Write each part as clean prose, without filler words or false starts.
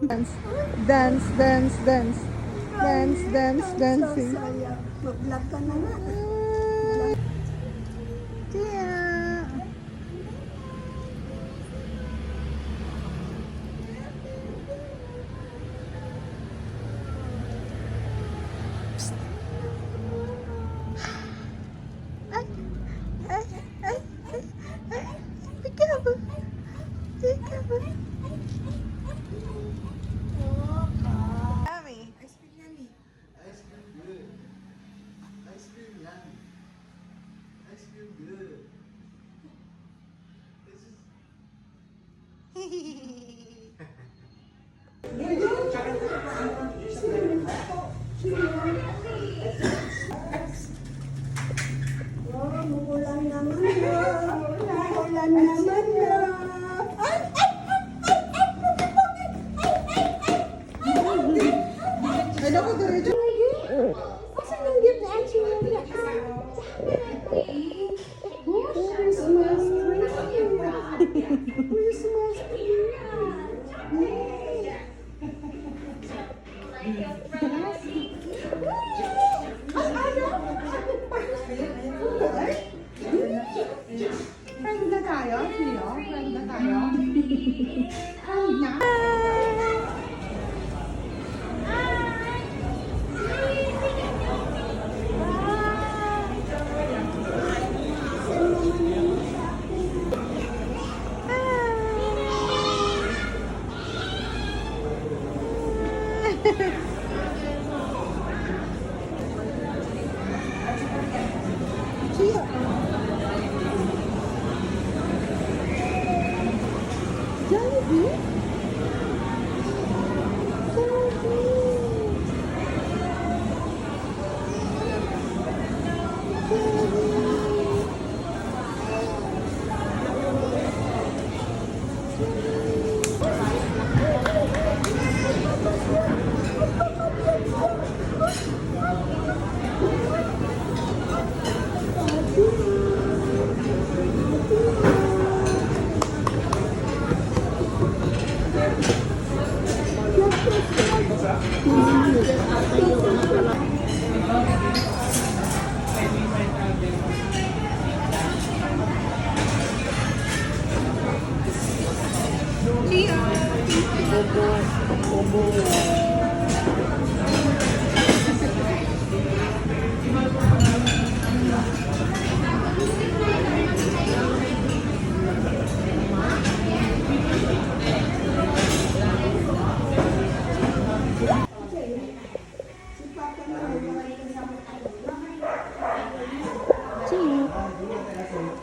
Dance, dance, dance, dance. Dance, dance, dancing. Mag-vlog ka na nga. Tia. Ay, ay, ay, ay, ay. Peekaboo. Peekaboo. Yummy. Ice cream yummy. Ice cream good. Ice cream yummy. Ice cream good. This is Oh, mukulan naman na. Mukulan naman na. Ay, ay, Ay, naku, diretso. Asan yung gift na Archie mo? Christmas tree. Christmas tree. Friend na tayo, Leo. Friend na tayo. Friend na. Jollibee?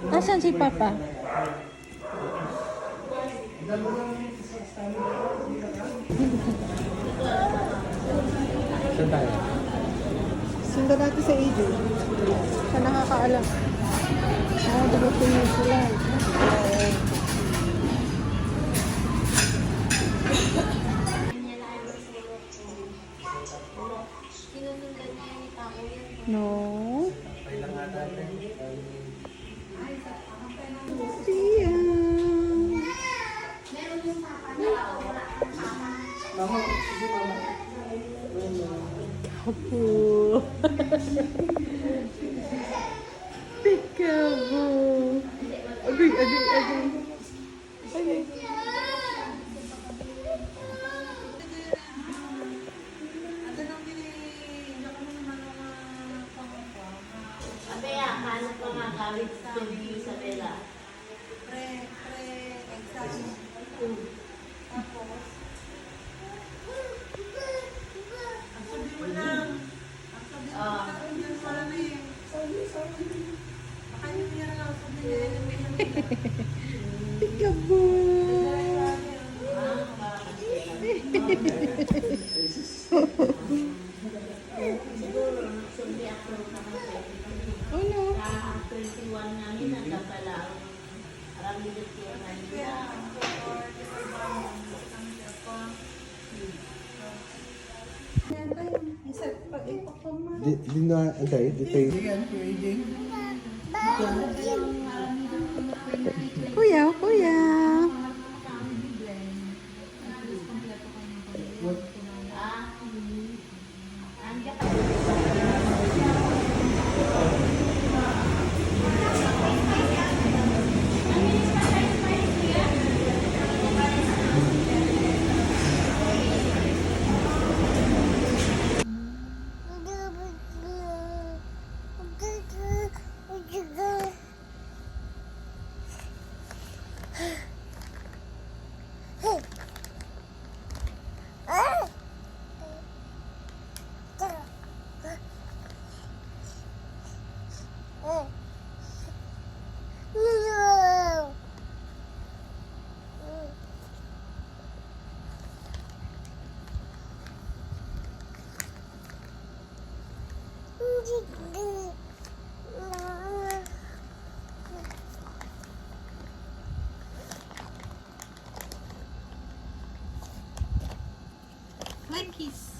Nasaan si Papa? Saan tayo? Sundan natin sa AJ. Siya nakakaalam. Dumating na sila. No. Tia. Apo. Peekaboo. Agay, agay, agay. Agay. Abea, paano pa nga kawit sa Isabela? Pre-exam. Tapos, ang sabi mo lang. Ang sabi mo lang. Ang sabi. Sorry. Baka yung niya lang. Sabi niya. Peekaboo. Siguro, sundi ako naman Oh no. sa 21 namin, nagkapala ang marami dito yung nalila. Di na, okay, detail. Kuya, kuya. Flying kiss.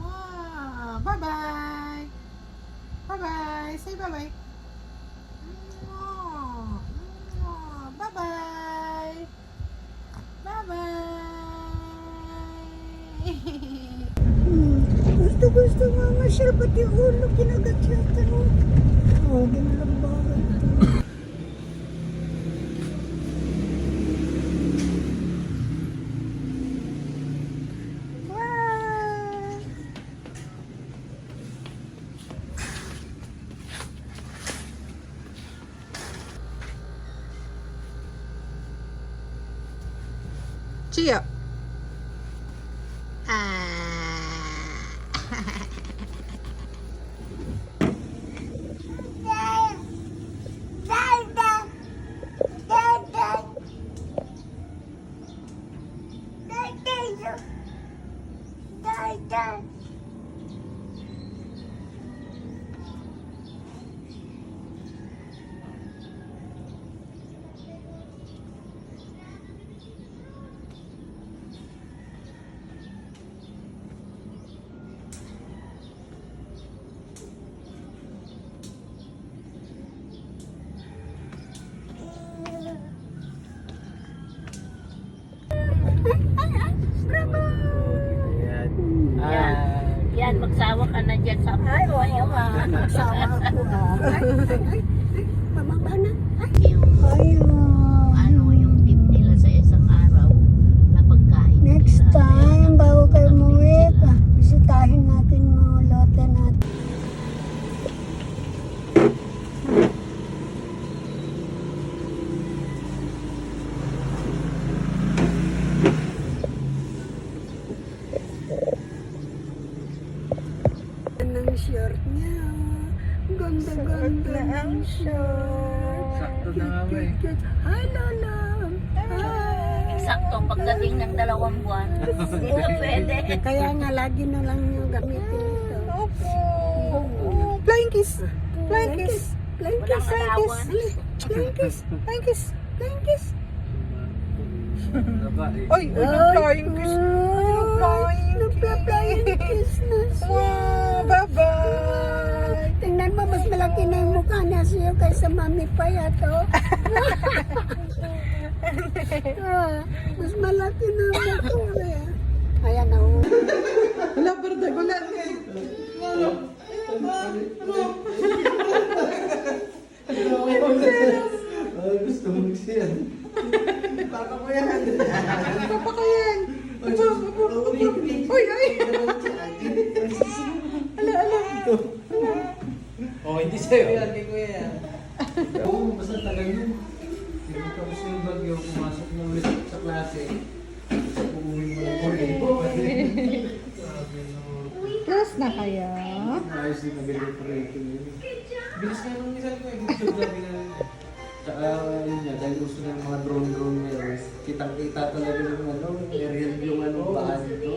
Wow. Bye-bye. Bye-bye. Say bye-bye. Bye-bye. Bye-bye. Gusto mama siya, pati ulo, kinagat-yatan mo. Oh, ginalambagan. Wow! Chia. Yan, magsawa ka na dyan sa Ay, oo ngayon, nga. ha? Magsawa ako ha. Mamaba na. Yung, ano, yung tip nila sa isang araw na pagkain. Next nila. time, bago kayo Ang umuwi, tip sila. bisitahin natin mga lote natin. Ang short niya. Ganda-ganda ng short. Sakto na nga ba eh. Cute. Hi, Lola. Hi. Sakto, pagdating ng 2 buwan. Hindi na pwede. Kaya nga, lagi na lang yung gamitin ito. Opo. Flying kiss. Flying kiss. Flying Walang kiss. alawan. Flying kiss. Flying kiss. Flying kiss. Babae. Ay, flying kiss. Nagpa-flying kiss na siya. Wow, bye-bye. Tingnan mo, mas malaki na yung mukha niya siya kaysa mami pa yato. Mas malaki na yung mukha niya. Ayan na. Wala, bardagulan. Gusto mo siyan. Papa ko yan. Uy, ay. Ala. Oh, hindi sa'yo. Yan, kay Kuya yan. Oo, basta tagal yun. Hindi tapos yung bagyo, pumasok na ulit sa klase. Sa uuwi mo ng Korea. Close na kayo. Ayos din ang ganyan pa rin. Bilis nga nung isang ko eh. Gusto grabe na rin. Tsaka yun nga, dahil gusto ng mga drone ngayon. Kitang-kita talaga yung ano, aerial yung ano, paan dito.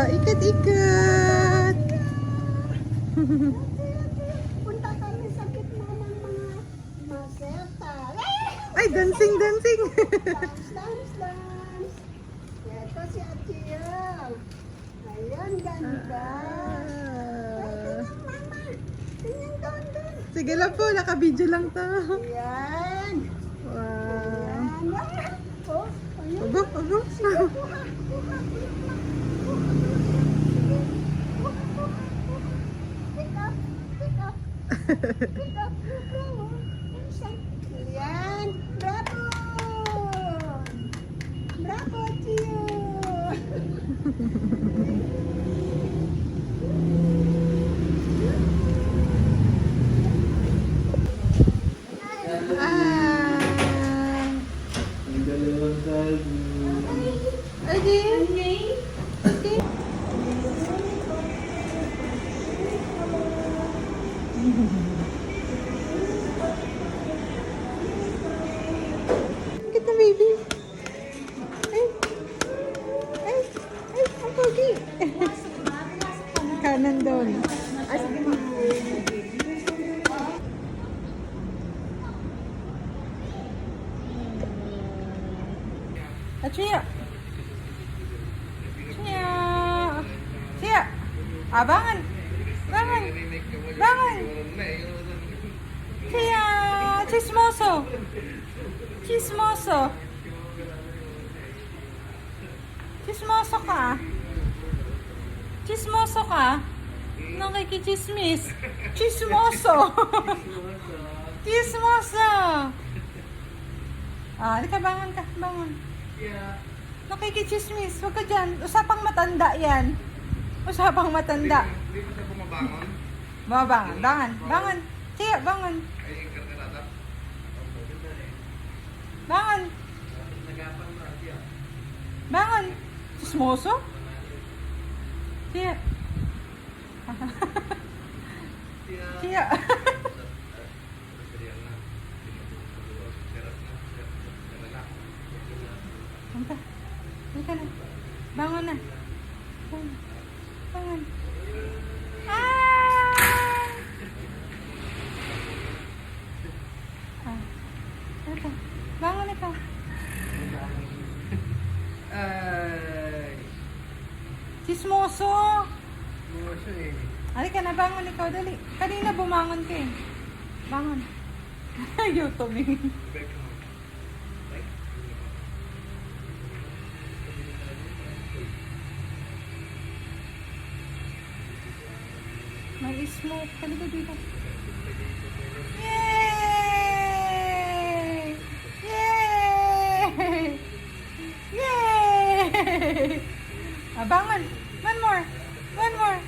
Ikat-ikat. Punta kami sa gitna ng mga maseta. Ay, dancing. Dance. Ito si Achille. Ayan, ganda. Tingnan doon. Sige lang po, naka-video lang to. Ayan. Wow. Ayan. Oh, ayun. Abo. Pick up. Ayan. Bravo! Bravo, Tio! Ah. Ang dalawang dali. Okay. doon. Ay, sige ma. Chia. Chia. Chia. Ah, bangun. Bangun. Bangun. Chia. Chismoso. Chismoso. Chismoso ka. Chismoso ka. Nakikichismis. Chismoso. Chismoso. Ah, halika, bangon ka. Bangon. Nakikichismis. Huwag ka dyan. Usapang matanda yan. Usapang matanda. Hindi ko siya bumabangon. Bangon. Bangon. Bangon. Siya, bangon. Ay, yung karkarata. Bangon. Nagapang na siya. Bangon. Chismoso? Siya. Siya. Punta. Halika na. Bangon na. Bangon. Bangon. Ah! Ah. Halika. Bangon ikaw. Ay, Chismoso. mo siya eh. Halika na, bangon ikaw. Dali. Kanina bumangon ka eh. Bangon. Ayaw tumingin. Back home. May smoke. Halika dito. Yay! Yay! Yay! Ah, bangon. One more. One more.